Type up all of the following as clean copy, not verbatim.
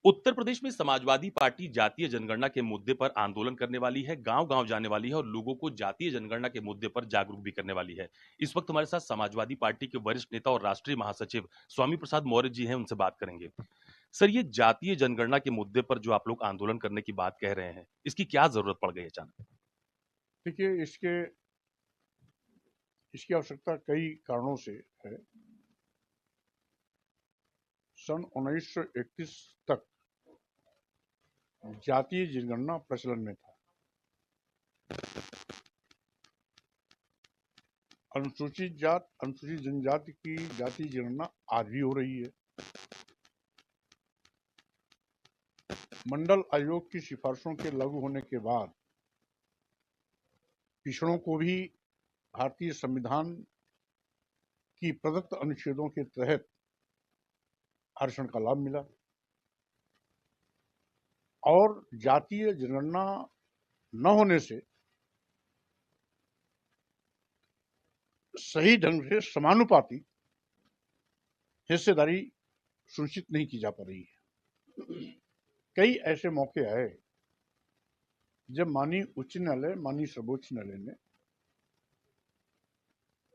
उत्तर प्रदेश में समाजवादी पार्टी जातीय जनगणना के मुद्दे पर आंदोलन करने वाली है, गांव-गांव जाने वाली है और लोगों को जातीय जनगणना के मुद्दे पर जागरूक भी करने वाली है। इस वक्त हमारे साथ समाजवादी पार्टी के वरिष्ठ नेता और राष्ट्रीय महासचिव स्वामी प्रसाद मौर्य जी हैं, उनसे बात करेंगे। सर, ये जातीय जनगणना के मुद्दे पर जो आप लोग आंदोलन करने की बात कह रहे हैं, इसकी क्या जरूरत पड़ गई अचानक? देखिए, इसकी आवश्यकता कई कारणों से है। सन 1931 तक जातीय जनगणना प्रचलन में था। अनुसूचित जात, अनुसूचित जनजाति की जातीय जनगणना आज भी हो रही है। मंडल आयोग की सिफारिशों के लागू होने के बाद पिछड़ों को भी भारतीय संविधान की प्रदत्त अनुच्छेदों के तहत आरक्षण का लाभ मिला और जातीय जनगणना न होने से सही ढंग से समानुपातिक हिस्सेदारी सुनिश्चित नहीं की जा पा रही है। कई ऐसे मौके आए जब माननीय उच्च न्यायालय, माननीय सर्वोच्च न्यायालय ने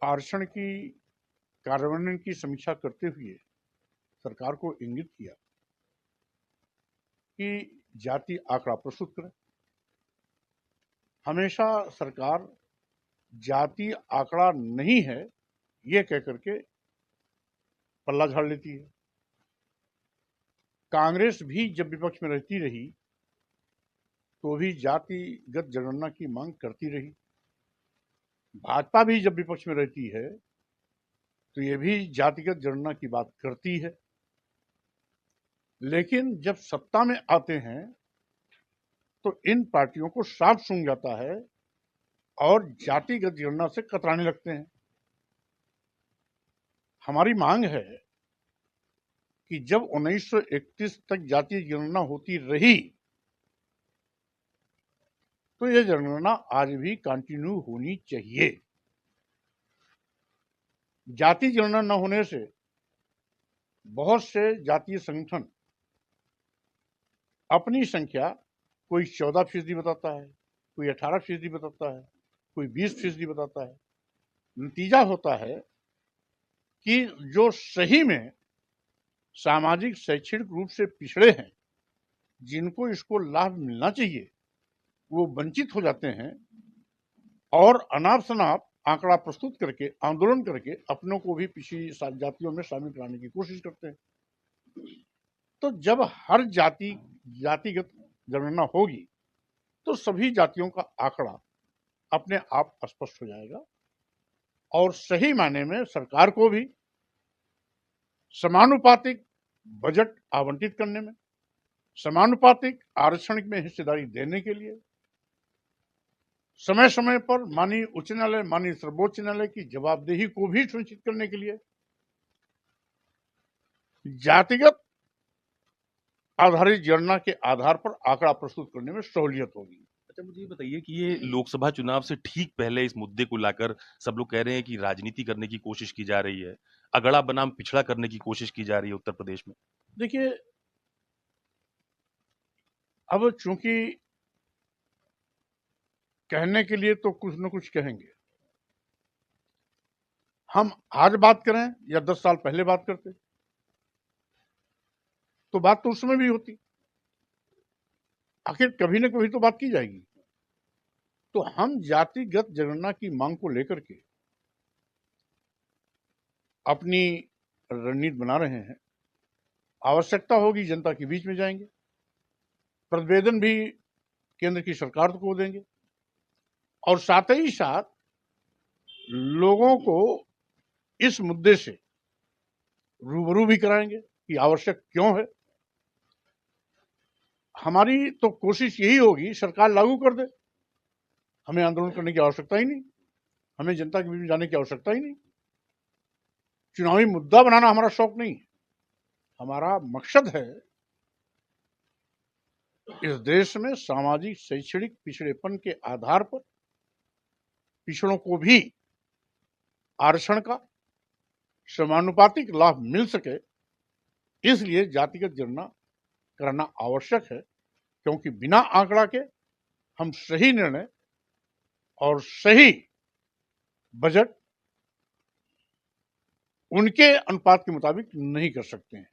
आरक्षण की कार्यान्वयन की समीक्षा करते हुए सरकार को इंगित किया कि जाति आंकड़ा प्रस्तुत करें। हमेशा सरकार जाति आंकड़ा नहीं है यह कह करके पल्ला झाड़ लेती है। कांग्रेस भी जब विपक्ष में रहती रही तो भी जातिगत जनगणना की मांग करती रही। भाजपा भी जब विपक्ष में रहती है तो यह भी जातिगत जनगणना की बात करती है, लेकिन जब सत्ता में आते हैं तो इन पार्टियों को साफ सूंघ जाता है और जातिगत जनगणना से कतराने लगते हैं। हमारी मांग है कि जब 1931 तक जातीय जनगणना होती रही तो यह जनगणना आज भी कंटिन्यू होनी चाहिए। जाति जनगणना न होने से बहुत से जातीय संगठन अपनी संख्या कोई 14% बताता है, कोई 18% बताता है, कोई 20% बताता है। नतीजा होता है कि जो सही में सामाजिक शैक्षणिक रूप से पिछड़े हैं, जिनको इसको लाभ मिलना चाहिए, वो वंचित हो जाते हैं और अनाप शनाप आंकड़ा प्रस्तुत करके, आंदोलन करके अपनों को भी पिछड़ी जातियों में शामिल कराने की कोशिश करते हैं। तो जब हर जातिगत जनगणना होगी तो सभी जातियों का आंकड़ा अपने आप स्पष्ट हो जाएगा और सही मायने में सरकार को भी समानुपातिक बजट आवंटित करने में, समानुपातिक आरक्षण में हिस्सेदारी देने के लिए समय समय पर माननीय उच्च न्यायालय, माननीय सर्वोच्च न्यायालय की जवाबदेही को भी सुनिश्चित करने के लिए जातिगत आधारित जनगणना के आधार पर आंकड़ा प्रस्तुत करने में सहूलियत होगी। अच्छा, मुझे ये बताइए कि ये लोकसभा चुनाव से ठीक पहले इस मुद्दे को लाकर सब लोग कह रहे हैं कि राजनीति करने की कोशिश की जा रही है, अगड़ा बनाम पिछड़ा करने की कोशिश की जा रही है उत्तर प्रदेश में। देखिए, अब चूंकि कहने के लिए तो कुछ न कुछ कहेंगे, हम आज बात करें या 10 साल पहले बात करते तो बात तो उस समय भी होती। आखिर कभी न कभी तो बात की जाएगी। तो हम जातिगत जनगणना की मांग को लेकर के अपनी रणनीति बना रहे हैं। आवश्यकता होगी जनता के बीच में जाएंगे, प्रतिवेदन भी केंद्र की सरकार को देंगे और साथ ही साथ लोगों को इस मुद्दे से रूबरू भी कराएंगे कि आवश्यक क्यों है। हमारी तो कोशिश यही होगी सरकार लागू कर दे, हमें आंदोलन करने की आवश्यकता ही नहीं, हमें जनता के बीच में जाने की आवश्यकता ही नहीं। चुनावी मुद्दा बनाना हमारा शौक नहीं है। हमारा मकसद है इस देश में सामाजिक शैक्षणिक पिछड़ेपन के आधार पर पिछड़ों को भी आरक्षण का समानुपातिक लाभ मिल सके, इसलिए जातिगत जनगणना करना आवश्यक है, क्योंकि बिना आंकड़ा के हम सही निर्णय और सही बजट उनके अनुपात के मुताबिक नहीं कर सकते हैं।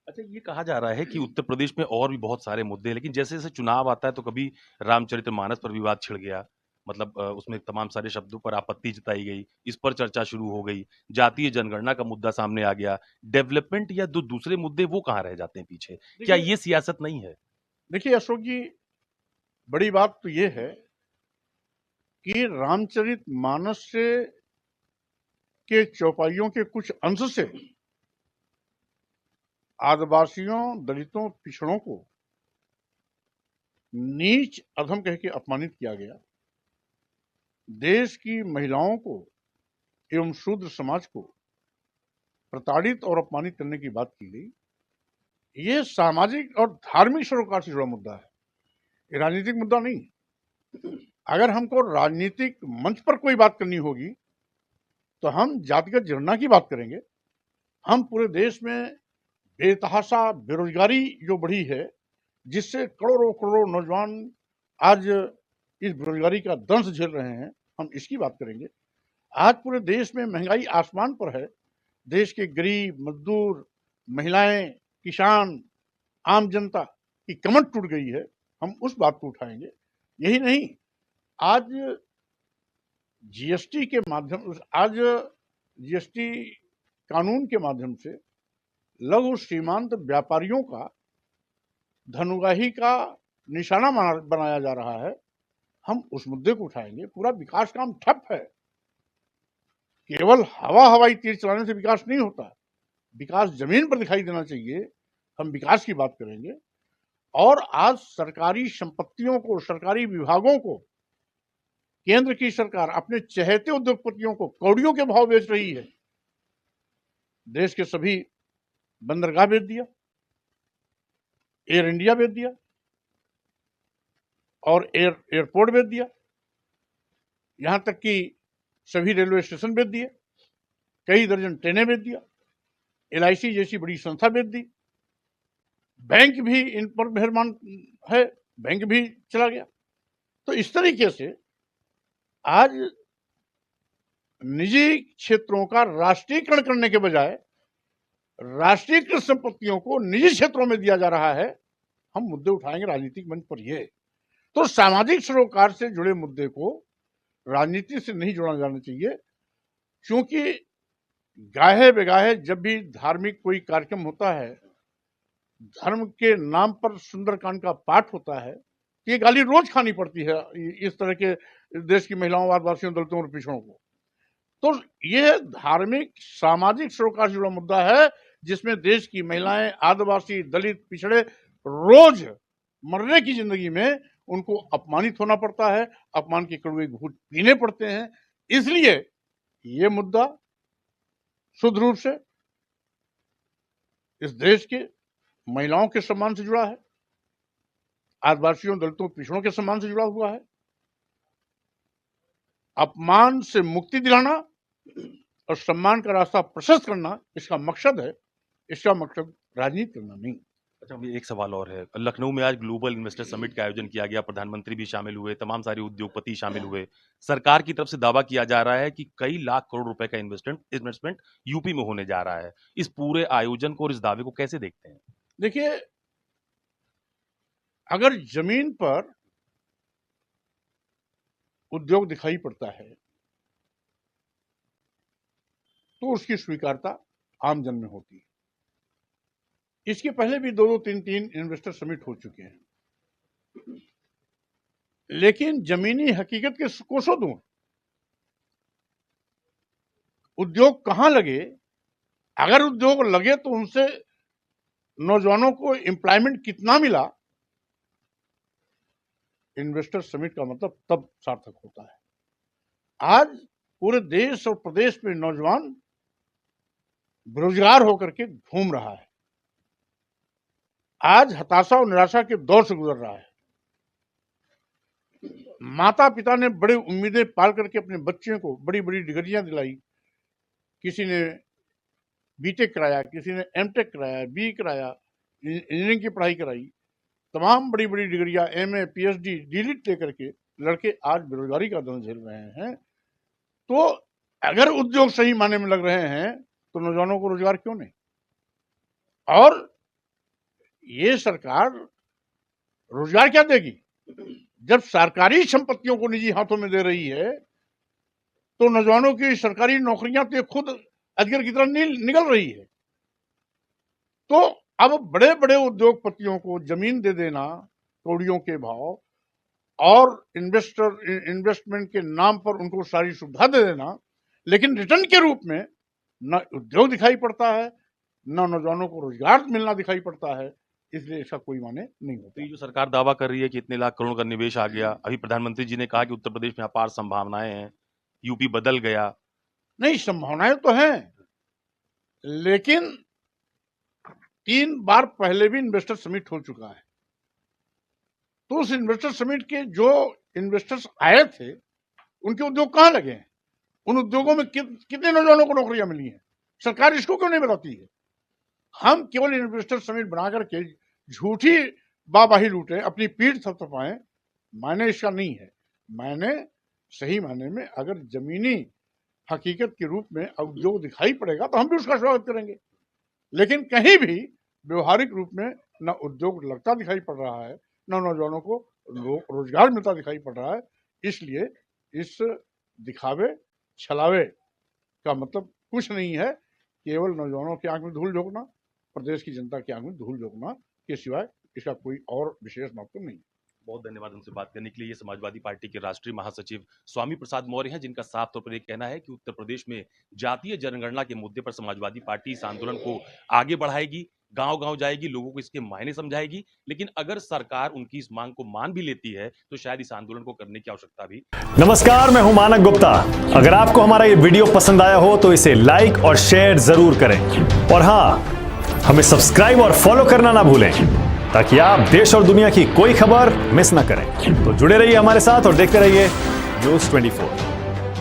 अच्छा, ये कहा जा रहा है कि उत्तर प्रदेश में और भी बहुत सारे मुद्दे हैं, लेकिन जैसे-जैसे चुनाव आता है तो कभी रामचरितमानस पर विवाद छिड़ गया। मतलब उसमें तमाम सारे शब्दों पर आपत्ति जताई गई, इस पर चर्चा शुरू हो गई, जातीय जनगणना का मुद्दा सामने आ गया, डेवलपमेंट या जो दूसरे मुद्दे वो कहाँ रह जाते हैं पीछे? क्या देखिए ये सियासत नहीं है? देखिए अशोक जी, बड़ी बात तो ये है कि रामचरितमानस से के चौपाइयों के कुछ अंश से आदिवासियों, दलितों, पिछड़ों को नीच अधम कह के अपमानित किया गया। देश की महिलाओं को एवं शूद्र समाज को प्रताड़ित और अपमानित करने की बात की गई। ये सामाजिक और धार्मिक सरोकार से जुड़ा मुद्दा है, ये राजनीतिक मुद्दा नहीं। अगर हमको राजनीतिक मंच पर कोई बात करनी होगी तो हम जातिगत जनगणना की बात करेंगे। हम पूरे देश में बेतहाशा बेरोजगारी जो बढ़ी है, जिससे करोड़ों करोड़ों नौजवान आज इस बेरोजगारी का दंश झेल रहे हैं, हम इसकी बात करेंगे। आज पूरे देश में महंगाई आसमान पर है, देश के गरीब, मजदूर, महिलाएं, किसान, आम जनता की कमर टूट गई है, हम उस बात को उठाएंगे। यही नहीं, आज जीएसटी के माध्यम आज जीएसटी कानून के माध्यम से लघु सीमांत व्यापारियों का धनुगाही का निशाना बनाया जा रहा है, हम उस मुद्दे को उठाएंगे। पूरा विकास काम ठप है। केवल हवाई तीर चलाने से विकास नहीं होता, विकास जमीन पर दिखाई देना चाहिए। हम विकास की बात करेंगे। और आज सरकारी संपत्तियों को, सरकारी विभागों को केंद्र की सरकार अपने चहेते उद्योगपतियों को कौड़ियों के भाव बेच रही है। देश के सभी बंदरगाह बेच दिया, एयर इंडिया बेच दिया और एयरपोर्ट बेच दिया, यहां तक कि सभी रेलवे स्टेशन बेच दिए, कई दर्जन ट्रेनें बेच दिया, एलआईसी जैसी बड़ी संस्था बेच दी, बैंक भी इन पर मेहरबान है, बैंक भी चला गया। तो इस तरीके से आज निजी क्षेत्रों का राष्ट्रीयकरण करने के बजाय राष्ट्रीयकृत संपत्तियों को निजी क्षेत्रों में दिया जा रहा है। हम मुद्दे उठाएंगे राजनीतिक मंच पर। ये तो सामाजिक सरोकार से जुड़े मुद्दे को राजनीति से नहीं जोड़ा जाना चाहिए, क्योंकि गाहे बेगाहे जब भी धार्मिक कोई कार्यक्रम होता है, धर्म के नाम पर सुंदरकांड का पाठ होता है, ये गाली रोज खानी पड़ती है इस तरह के देश की महिलाओं, आदिवासियों, दलितों और पिछड़ों को। तो ये धार्मिक सामाजिक सरोकार से जुड़ा मुद्दा है, जिसमें देश की महिलाएं, आदिवासी, दलित, पिछड़े रोज मरने की जिंदगी में उनको अपमानित होना पड़ता है, अपमान के कड़वे घूंट पीने पड़ते हैं। इसलिए ये मुद्दा शुद्ध रूप से इस देश के महिलाओं के सम्मान से जुड़ा है, आदिवासियों, दलितों, पिछड़ों के सम्मान से जुड़ा हुआ है। अपमान से मुक्ति दिलाना और सम्मान का रास्ता प्रशस्त करना इसका मकसद है। इसका मकसद राजनीति करना नहीं। अच्छा, अभी एक सवाल और है। लखनऊ में आज ग्लोबल इन्वेस्टर समिट का आयोजन किया गया, प्रधानमंत्री भी शामिल हुए, तमाम सारे उद्योगपति शामिल हुए। सरकार की तरफ से दावा किया जा रहा है कि कई लाख करोड़ रुपए का इन्वेस्टमेंट यूपी में होने जा रहा है। इस पूरे आयोजन को और इस दावे को कैसे देखते हैं? देखिए, अगर जमीन पर उद्योग दिखाई पड़ता है तो उसकी स्वीकारता आम जन में होती है। इसके पहले भी दो तीन इन्वेस्टर समिट हो चुके हैं, लेकिन जमीनी हकीकत के कोसों दूर उद्योग कहां लगे, अगर उद्योग लगे तो उनसे नौजवानों को एम्प्लॉयमेंट कितना मिला, इन्वेस्टर समिट का मतलब तब सार्थक होता है। आज पूरे देश और प्रदेश में नौजवान बेरोजगार होकर के घूम रहा है, आज हताशा और निराशा के दौर से गुजर रहा है। माता पिता ने बड़ी उम्मीदें पाल करके अपने बच्चों को बड़ी बड़ी डिग्रियां दिलाई, किसी ने बीटेक कराया, किसी ने एमटेक कराया, बी कराया, इंजीनियरिंग की पढ़ाई कराई, तमाम बड़ी बड़ी डिग्रियां, एमए, पीएचडी, डीलिट लेकर के लड़के आज बेरोजगारी का दंश झेल रहे हैं। तो अगर उद्योग सही माने में लग रहे हैं तो नौजवानों को रोजगार क्यों नहीं? और ये सरकार रोजगार क्या देगी जब सरकारी संपत्तियों को निजी हाथों में दे रही है? तो नौजवानों की सरकारी नौकरियां तो खुद अजगर की तरह निकल रही है। तो अब बड़े बड़े उद्योगपतियों को जमीन दे देना कौड़ियों के भाव और इन्वेस्टमेंट के नाम पर उनको सारी सुविधा दे देना, लेकिन रिटर्न के रूप में न उद्योग दिखाई पड़ता है, न नौजवानों को रोजगार मिलना दिखाई पड़ता है। इसलिए इसका कोई माने नहीं होता। तो ये जो सरकार दावा कर रही है कि इतने लाख करोड़ का निवेश आ गया, अभी प्रधानमंत्री जी ने कहा कि उत्तर प्रदेश में अपार संभावनाएं हैं, यूपी बदल गया। नहीं, संभावनाएं तो हैं, लेकिन 3 बार पहले भी इन्वेस्टर समिट हो चुका है। तो उस इन्वेस्टर समिट के जो इन्वेस्टर्स आए थे उनके उद्योग कहां लगे हैं? उन उद्योगों में कितने नौजवानों को नौकरियां मिली हैं? सरकार इसको क्यों नहीं बताती है? हम केवल इन्वेस्टर समिट बना करके झूठी वाहवाही लूटे, अपनी पीठ थपथपाएं, मायने इसका नहीं है। मायने सही मायने में अगर जमीनी हकीकत के रूप में उद्योग दिखाई पड़ेगा तो हम भी उसका स्वागत करेंगे, लेकिन कहीं भी व्यवहारिक रूप में न उद्योग लगता दिखाई पड़ रहा है, न नौजवानों को रोजगार मिलता दिखाई पड़ रहा है। इसलिए इस दिखावे छलावे का मतलब कुछ नहीं है, केवल नौजवानों की आंख में धूल झोंकना, प्रदेश की जनता की आंख में धूल झोंकना के सिवाय इसका कोई और विशेष मतलब नहीं। बहुत धन्यवाद हमसे बात करने के लिए। ये समाजवादी पार्टी के राष्ट्रीय महासचिव स्वामी प्रसाद मौर्य हैं, जिनका साफ तौर पर ये कहना है कि उत्तर प्रदेश में जातीय जनगणना के मुद्दे पर समाजवादी पार्टी इस आंदोलन को आगे बढ़ाएगी, गांव-गांव जाएगी, लोगों को इसके मायने समझाएगी। लेकिन अगर सरकार उनकी इस मांग को मान भी लेती है तो शायद इस आंदोलन को करने की आवश्यकता भी। नमस्कार, मैं हूं मानक गुप्ता। अगर आपको हमारा ये वीडियो पसंद आया हो तो इसे लाइक और शेयर जरूर करें, और हाँ, हमें सब्सक्राइब और फॉलो करना ना भूलें ताकि आप देश और दुनिया की कोई खबर मिस ना करें। तो जुड़े रहिए हमारे साथ और देखते रहिए न्यूज़ 24।